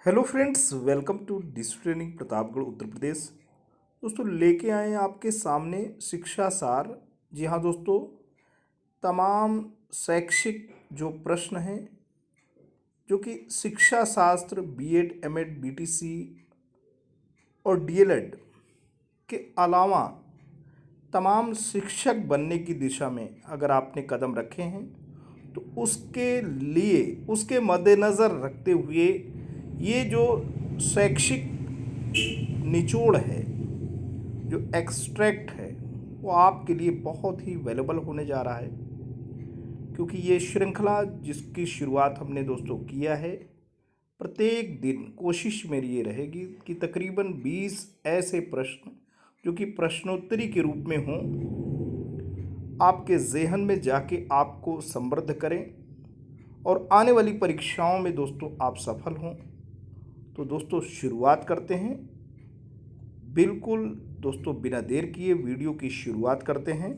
Hello friends, welcome to digital training Pratapgarh Uttar Pradesh. दोस्तों, लेके आए हैं आपके सामने शिक्षा सार। जी हाँ दोस्तों, तमाम शैक्षिक जो प्रश्न हैं जो कि शिक्षा शास्त्र बीएड एमएड बीटीसी और डीएलएड के अलावा तमाम शिक्षक बनने की दिशा में अगर आपने कदम रखे हैं तो उसके लिए उसके मद्देनज़र रखते हुए ये जो शैक्षिक निचोड़ है, जो एक्सट्रैक्ट है, वो आपके लिए बहुत ही वैल्यूबल होने जा रहा है। क्योंकि ये श्रृंखला जिसकी शुरुआत हमने दोस्तों किया है, प्रत्येक दिन कोशिश मेरी ये रहेगी कि तकरीबन 20 ऐसे प्रश्न जो कि प्रश्नोत्तरी के रूप में हों, आपके ज़हन में जाके आपको समृद्ध करें और आने वाली परीक्षाओं में दोस्तों आप सफल हों। तो दोस्तों शुरुआत करते हैं। बिल्कुल दोस्तों, बिना देर किए वीडियो की शुरुआत करते हैं।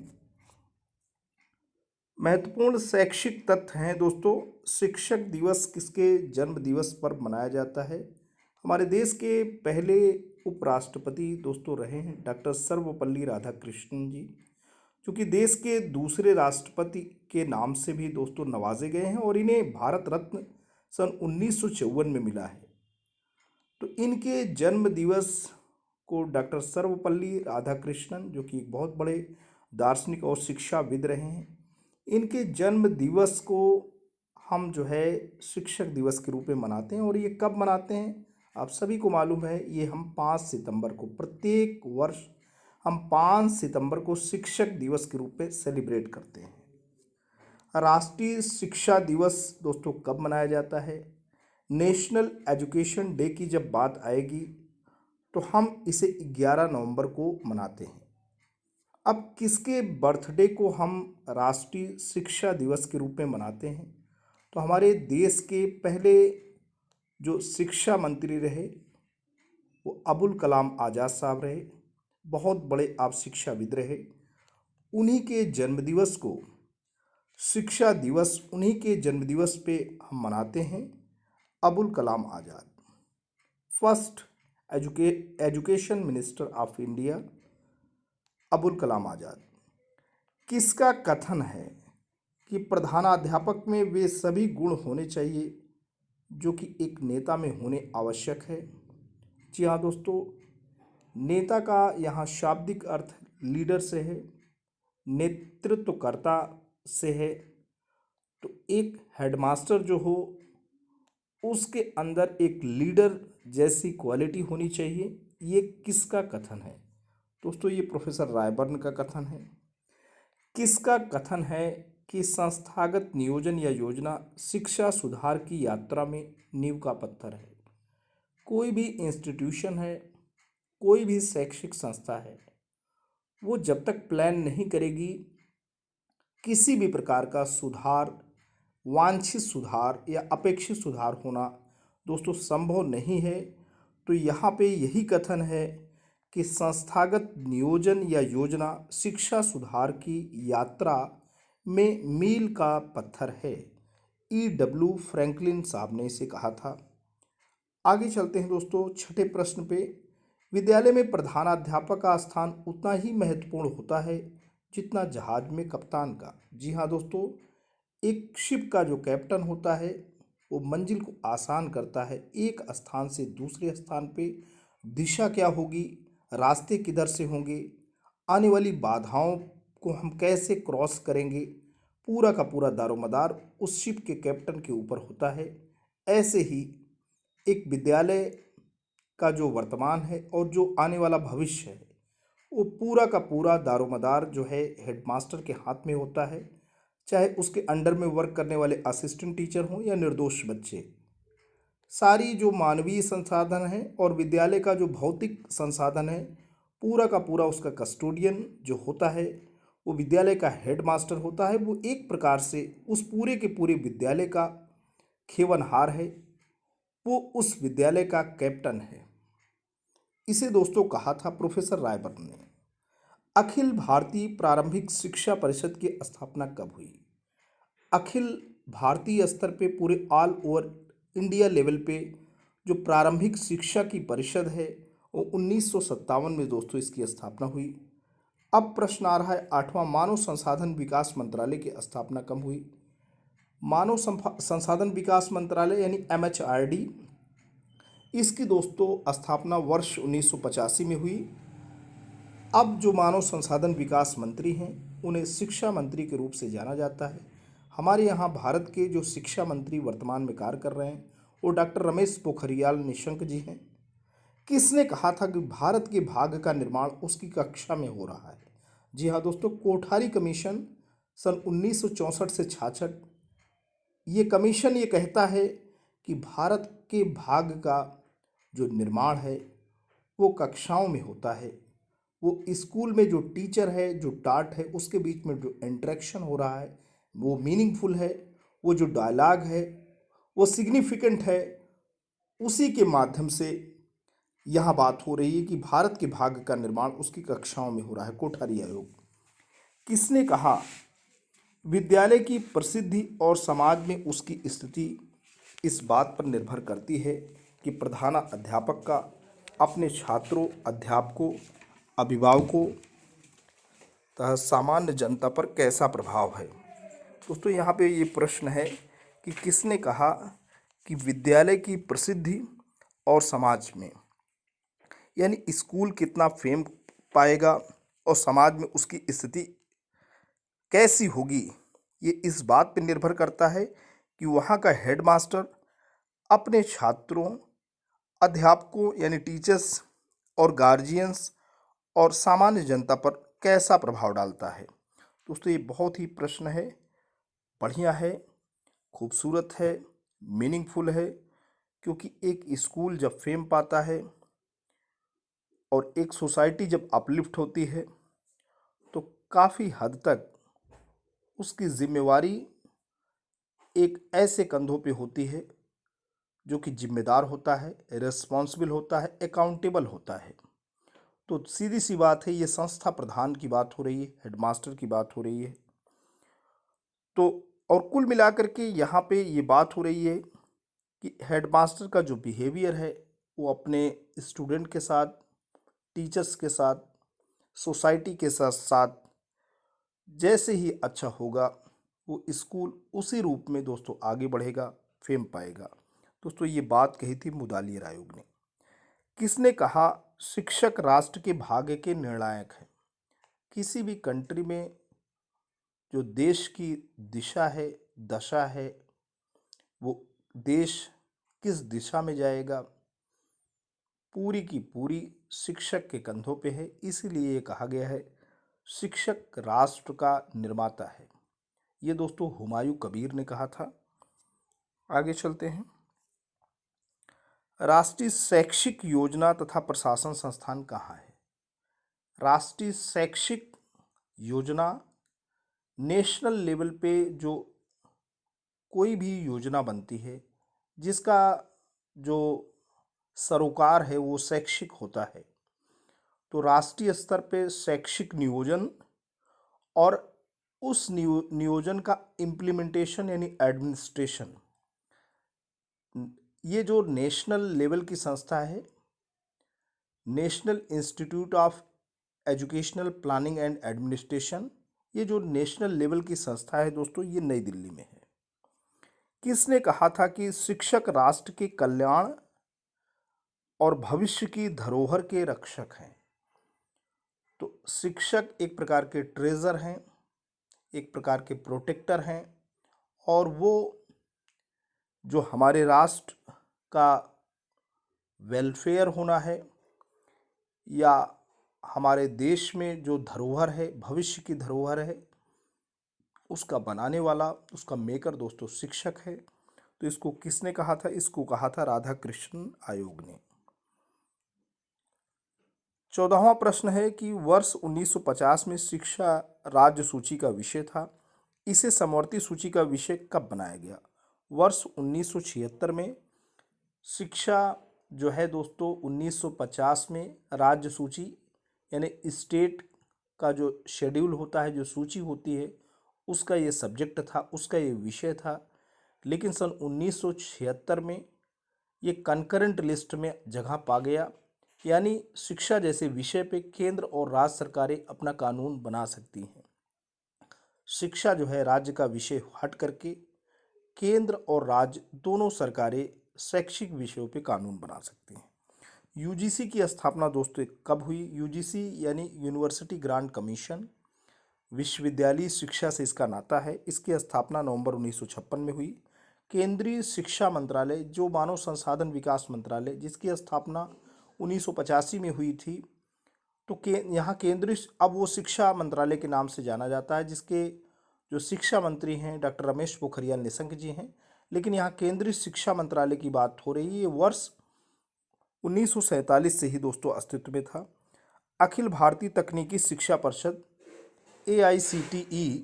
महत्वपूर्ण शैक्षिक तथ्य हैं दोस्तों। शिक्षक दिवस किसके जन्म दिवस पर मनाया जाता है? हमारे देश के पहले उपराष्ट्रपति दोस्तों रहे हैं डॉक्टर सर्वपल्ली राधाकृष्णन जी, जो कि देश के दूसरे राष्ट्रपति के नाम से भी दोस्तों नवाजे गए हैं और इन्हें भारत रत्न सन 1954 में मिला है। तो इनके जन्म दिवस को डॉक्टर सर्वपल्ली राधाकृष्णन, जो कि एक बहुत बड़े दार्शनिक और शिक्षाविद रहे हैं, इनके जन्म दिवस को हम जो है शिक्षक दिवस के रूप में मनाते हैं। और ये कब मनाते हैं आप सभी को मालूम है, ये हम 5 सितंबर को, प्रत्येक वर्ष हम 5 सितंबर को शिक्षक दिवस के रूप में सेलिब्रेट करते हैं। राष्ट्रीय शिक्षा दिवस दोस्तों कब मनाया जाता है? नेशनल एजुकेशन डे की जब बात आएगी तो हम इसे 11 नवंबर को मनाते हैं। अब किसके बर्थडे को हम राष्ट्रीय शिक्षा दिवस के रूप में मनाते हैं? तो हमारे देश के पहले जो शिक्षा मंत्री रहे वो अबुल कलाम आज़ाद साहब रहे, बहुत बड़े आप शिक्षाविद रहे। उन्हीं के जन्मदिवस को शिक्षा दिवस, उन्हीं के जन्मदिवस पे हम मनाते हैं। Abul Kalam Azad, first education minister of India, Abul Kalam Azad. किसका कथन है कि प्रधानाध्यापक में वे सभी गुण होने चाहिए जो कि एक नेता में होने आवश्यक है? जी हाँ दोस्तों, नेता का यहाँ शाब्दिक अर्थ लीडर से है, नेतृत्वकर्ता से है। तो एक हेडमास्टर जो हो उसके अंदर एक लीडर जैसी क्वालिटी होनी चाहिए। ये किसका कथन है दोस्तों? ये प्रोफेसर रायबर्न का कथन है। किसका कथन है कि संस्थागत नियोजन या योजना शिक्षा सुधार की यात्रा में नींव का पत्थर है? कोई भी इंस्टीट्यूशन है, कोई भी शैक्षिक संस्था है, वो जब तक प्लान नहीं करेगी किसी भी प्रकार का सुधार, वांछित सुधार या अपेक्षित सुधार होना दोस्तों संभव नहीं है। तो यहाँ पे यही कथन है कि संस्थागत नियोजन या योजना शिक्षा सुधार की यात्रा में मील का पत्थर है। E.W. फ्रैंकलिन साहब ने इसे कहा था। आगे चलते हैं दोस्तों छठे प्रश्न पे। विद्यालय में प्रधानाध्यापक का स्थान उतना ही महत्वपूर्ण होता है जितना जहाज में कप्तान का। जी हाँ दोस्तों, एक शिप का जो कैप्टन होता है वो मंजिल को आसान करता है। एक स्थान से दूसरे स्थान पे दिशा क्या होगी, रास्ते किधर से होंगे, आने वाली बाधाओं को हम कैसे क्रॉस करेंगे, पूरा का पूरा दारोमदार उस शिप के कैप्टन के ऊपर होता है। ऐसे ही एक विद्यालय का जो वर्तमान है और जो आने वाला भविष्य है, वो पूरा का पूरा दारोमदार जो है हेडमास्टर के हाथ में होता है। चाहे उसके अंडर में वर्क करने वाले असिस्टेंट टीचर हों या निर्दोष बच्चे, सारी जो मानवीय संसाधन है और विद्यालय का जो भौतिक संसाधन है, पूरा का पूरा उसका कस्टोडियन जो होता है वो विद्यालय का हेडमास्टर होता है। वो एक प्रकार से उस पूरे के पूरे विद्यालय का खेवनहार है, वो उस विद्यालय का कैप्टन है। इसे दोस्तों कहा था प्रोफेसर रायबर्न ने। अखिल भारतीय प्रारंभिक शिक्षा परिषद की स्थापना कब हुई? अखिल भारतीय स्तर पे पूरे ऑल ओवर इंडिया लेवल पे जो प्रारंभिक शिक्षा की परिषद है वो 1957 में दोस्तों इसकी स्थापना हुई। अब प्रश्न आ रहा है, आठवां, मानव संसाधन विकास मंत्रालय की स्थापना कब हुई? मानव संसाधन विकास मंत्रालय यानी MHRD, इसकी दोस्तों स्थापना वर्ष 1985 में हुई। अब जो मानव संसाधन विकास मंत्री हैं उन्हें शिक्षा मंत्री के रूप से जाना जाता है। हमारे यहाँ भारत के जो शिक्षा मंत्री वर्तमान में कार्य कर रहे हैं वो डॉक्टर रमेश पोखरियाल निशंक जी हैं। किसने कहा था कि भारत के भाग्य का निर्माण उसकी कक्षा में हो रहा है? जी हाँ दोस्तों, कोठारी कमीशन सन 1964 से 66, ये कमीशन ये कहता है कि भारत के भाग्य का जो निर्माण है वो कक्षाओं में होता है। वो स्कूल में जो टीचर है, जो टाट है, उसके बीच में जो इंटरेक्शन हो रहा है वो मीनिंगफुल है, वो जो डायलॉग है वो सिग्निफिकेंट है, उसी के माध्यम से यहाँ बात हो रही है कि भारत के भाग्य का निर्माण उसकी कक्षाओं में हो रहा है। कोठारी आयोग। किसने कहा, विद्यालय की प्रसिद्धि और समाज में उसकी स्थिति इस बात पर निर्भर करती है कि प्रधानाध्यापक का अपने छात्रों, अध्यापकों, अभिभावकों तथा सामान्य जनता पर कैसा प्रभाव है। दोस्तों यहाँ पे ये प्रश्न है कि किसने कहा कि विद्यालय की प्रसिद्धि और समाज में, यानी स्कूल कितना फेम पाएगा और समाज में उसकी स्थिति कैसी होगी, ये इस बात पर निर्भर करता है कि वहाँ का हेडमास्टर अपने छात्रों, अध्यापकों यानी टीचर्स और गार्जियंस और सामान्य जनता पर कैसा प्रभाव डालता है। दोस्तों ये बहुत ही प्रश्न है, बढ़िया है, खूबसूरत है, मीनिंगफुल है, क्योंकि एक स्कूल जब फेम पाता है और एक सोसाइटी जब अपलिफ्ट होती है तो काफ़ी हद तक उसकी जिम्मेवारी एक ऐसे कंधों पे होती है जो कि जिम्मेदार होता है, रिस्पॉन्सिबल होता है, अकाउंटेबल होता है। तो सीधी सी बात है, ये संस्था प्रधान की बात हो रही है, हेडमास्टर की बात हो रही है। तो और कुल मिलाकर के यहाँ पे ये बात हो रही है कि हेडमास्टर का जो बिहेवियर है वो अपने स्टूडेंट के साथ, टीचर्स के साथ, सोसाइटी के साथ साथ जैसे ही अच्छा होगा वो स्कूल उसी रूप में दोस्तों आगे बढ़ेगा, फेम पाएगा। दोस्तों ये बात कही थी मुदालियर आयोग ने। किसने कहा, शिक्षक राष्ट्र के भाग्य के निर्णायक हैं? किसी भी कंट्री में जो देश की दिशा है, दशा है, वो देश किस दिशा में जाएगा पूरी की पूरी शिक्षक के कंधों पे है। इसीलिए ये कहा गया है शिक्षक राष्ट्र का निर्माता है। ये दोस्तों हुमायूं कबीर ने कहा था। आगे चलते हैं। राष्ट्रीय शैक्षिक योजना तथा प्रशासन संस्थान कहाँ है? राष्ट्रीय शैक्षिक योजना नेशनल लेवल पे जो कोई भी योजना बनती है जिसका जो सरोकार है वो शैक्षिक होता है, तो राष्ट्रीय स्तर पे शैक्षिक नियोजन और उस नियोजन का इम्प्लीमेंटेशन यानी एडमिनिस्ट्रेशन, ये जो नेशनल लेवल की संस्था है, national institute of educational planning and administration, ये जो नेशनल लेवल की संस्था है दोस्तों, ये नई दिल्ली में है। किसने कहा था कि शिक्षक राष्ट्र के कल्याण और भविष्य की धरोहर के रक्षक हैं? तो शिक्षक एक प्रकार के ट्रेजर हैं, एक प्रकार के प्रोटेक्टर हैं, और वो जो हमारे राष्ट्र का वेलफेयर होना है या हमारे देश में जो धरोहर है, भविष्य की धरोहर है, उसका बनाने वाला, उसका मेकर दोस्तों शिक्षक है। तो इसको किसने कहा था? इसको कहा था राधा कृष्ण आयोग ने। 14वां प्रश्न है कि वर्ष 1950 में शिक्षा राज्य सूची का विषय था, इसे समवर्ती सूची का विषय कब बनाया गया? वर्ष 1976 में शिक्षा जो है दोस्तों 1950 में राज्य सूची यानी स्टेट का जो शेड्यूल होता है, जो सूची होती है, उसका ये सब्जेक्ट था, उसका ये विषय था। लेकिन सन 1976 में ये कंकरेंट लिस्ट में जगह पा गया, यानी शिक्षा जैसे विषय पे केंद्र और राज्य सरकारें अपना कानून बना सकती हैं। शिक्षा जो है राज्य का विषय हट करके केंद्र और राज्य दोनों सरकारें शैक्षिक विषयों पे कानून बना सकती हैं। यूजीसी की स्थापना दोस्तों कब हुई? यूजीसी यानी यूनिवर्सिटी ग्रांट कमीशन, विश्वविद्यालय शिक्षा से इसका नाता है। इसकी स्थापना नवंबर 1956 में हुई। केंद्रीय शिक्षा मंत्रालय जो मानव संसाधन विकास मंत्रालय, जिसकी स्थापना 1985 में हुई थी, तो यहाँ केंद्रीय अब वो शिक्षा मंत्रालय के नाम से जाना जाता है, जिसके जो शिक्षा मंत्री हैं डॉक्टर रमेश पोखरियाल निशंक जी हैं। लेकिन यहाँ केंद्रीय शिक्षा मंत्रालय की बात हो रही है, ये वर्ष 1947 से ही दोस्तों अस्तित्व में था। अखिल भारतीय तकनीकी शिक्षा परिषद AICTE,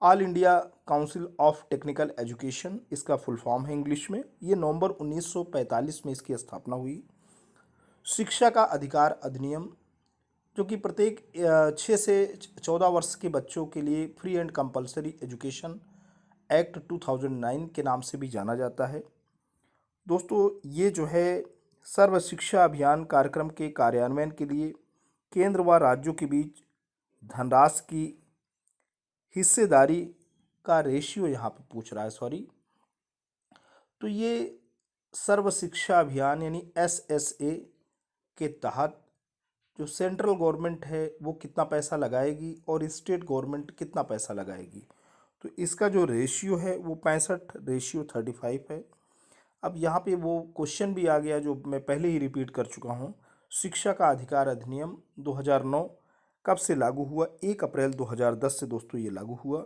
all India council of technical education, इसका फुल फॉर्म है इंग्लिश में। ये नवंबर 1945 में इसकी स्थापना हुई। शिक्षा का अधिकार अधिनियम, जो कि प्रत्येक 6 से 14 वर्ष के बच्चों के लिए free and compulsory education act 2009 के नाम से भी जाना जाता है। दोस्तों ये जो है सर्व शिक्षा अभियान कार्यक्रम के कार्यान्वयन के लिए केंद्र व राज्यों के बीच धनराशि की हिस्सेदारी का रेशियो यहाँ पे पूछ रहा है, सॉरी। तो ये सर्व शिक्षा अभियान यानी SSA के तहत जो सेंट्रल गवर्नमेंट है वो कितना पैसा लगाएगी और स्टेट गवर्नमेंट कितना पैसा लगाएगी, तो इसका जो रेशियो है वो 65:35 है। अब यहाँ पे वो क्वेश्चन भी आ गया जो मैं पहले ही रिपीट कर चुका हूँ। शिक्षा का अधिकार अधिनियम 2009 कब से लागू हुआ? 1 अप्रैल 2010 से दोस्तों ये लागू हुआ।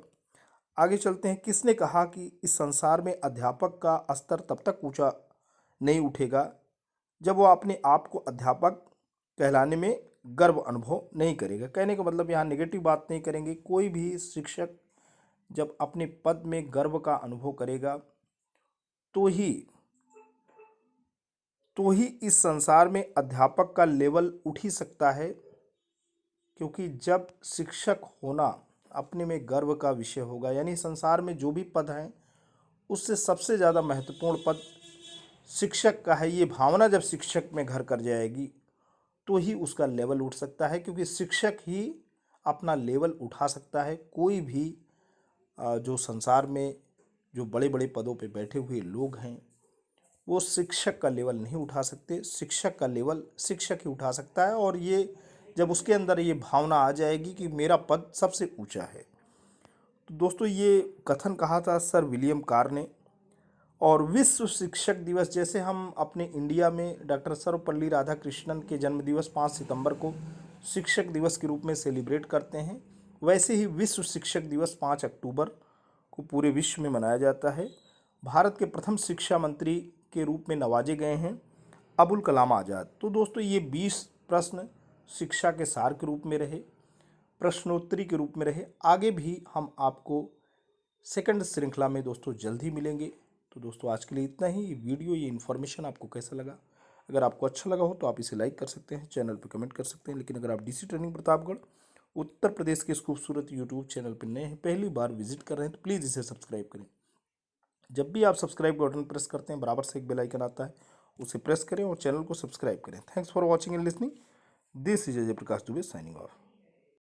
आगे चलते हैं। किसने कहा कि इस संसार में अध्यापक का स्तर तब तक ऊंचा नहीं उठेगा जब वो अपने आप को अध्यापक कहलाने में गर्व अनुभव नहीं करेगा? कहने का मतलब यहाँ नेगेटिव बात नहीं करेंगे। कोई भी शिक्षक जब अपने पद में गर्व का अनुभव करेगा तो ही इस संसार में अध्यापक का लेवल उठ ही सकता है, क्योंकि जब शिक्षक होना अपने में गर्व का विषय होगा, यानी संसार में जो भी पद हैं उससे सबसे ज़्यादा महत्वपूर्ण पद शिक्षक का है। ये भावना जब शिक्षक में घर कर जाएगी तो ही उसका लेवल उठ सकता है, क्योंकि शिक्षक ही अपना लेवल उठा सकता है। कोई भी जो संसार में जो बड़े बड़े पदों पे बैठे हुए लोग हैं वो शिक्षक का लेवल नहीं उठा सकते। शिक्षक का लेवल शिक्षक ही उठा सकता है, और ये जब उसके अंदर ये भावना आ जाएगी कि मेरा पद सबसे ऊंचा है। तो दोस्तों ये कथन कहा था सर विलियम कार ने। और विश्व शिक्षक दिवस, जैसे हम अपने इंडिया में डॉक्टर सर्वपल्ली राधाकृष्णन के जन्म दिवस 5 सितंबर को शिक्षक दिवस के रूप में सेलिब्रेट करते हैं, वैसे ही विश्व शिक्षक दिवस 5 अक्टूबर को पूरे विश्व में मनाया जाता है। भारत के प्रथम शिक्षा मंत्री के रूप में नवाजे गए हैं अबुल कलाम आज़ाद। तो दोस्तों ये 20 प्रश्न शिक्षा के सार के रूप में रहे, प्रश्नोत्तरी के रूप में रहे। आगे भी हम आपको सेकंड श्रृंखला में दोस्तों जल्द ही मिलेंगे। तो दोस्तों आज के लिए इतना ही। ये वीडियो, ये इन्फॉर्मेशन आपको कैसा लगा? अगर आपको अच्छा लगा हो तो आप इसे लाइक कर सकते हैं, चैनल पर कमेंट कर सकते हैं। लेकिन अगर आप DC ट्रेनिंग प्रतापगढ़ उत्तर प्रदेश के इस खूबसूरत यूट्यूब चैनल पर नए हैं, पहली बार विजिट कर रहे हैं, तो प्लीज़ इसे सब्सक्राइब करें। जब भी आप सब्सक्राइब का बटन प्रेस करते हैं बराबर से एक बेल आइकन आता है, उसे प्रेस करें और चैनल को सब्सक्राइब करें। Thanks for watching and listening. This is Ajay Prakash Dubey signing off.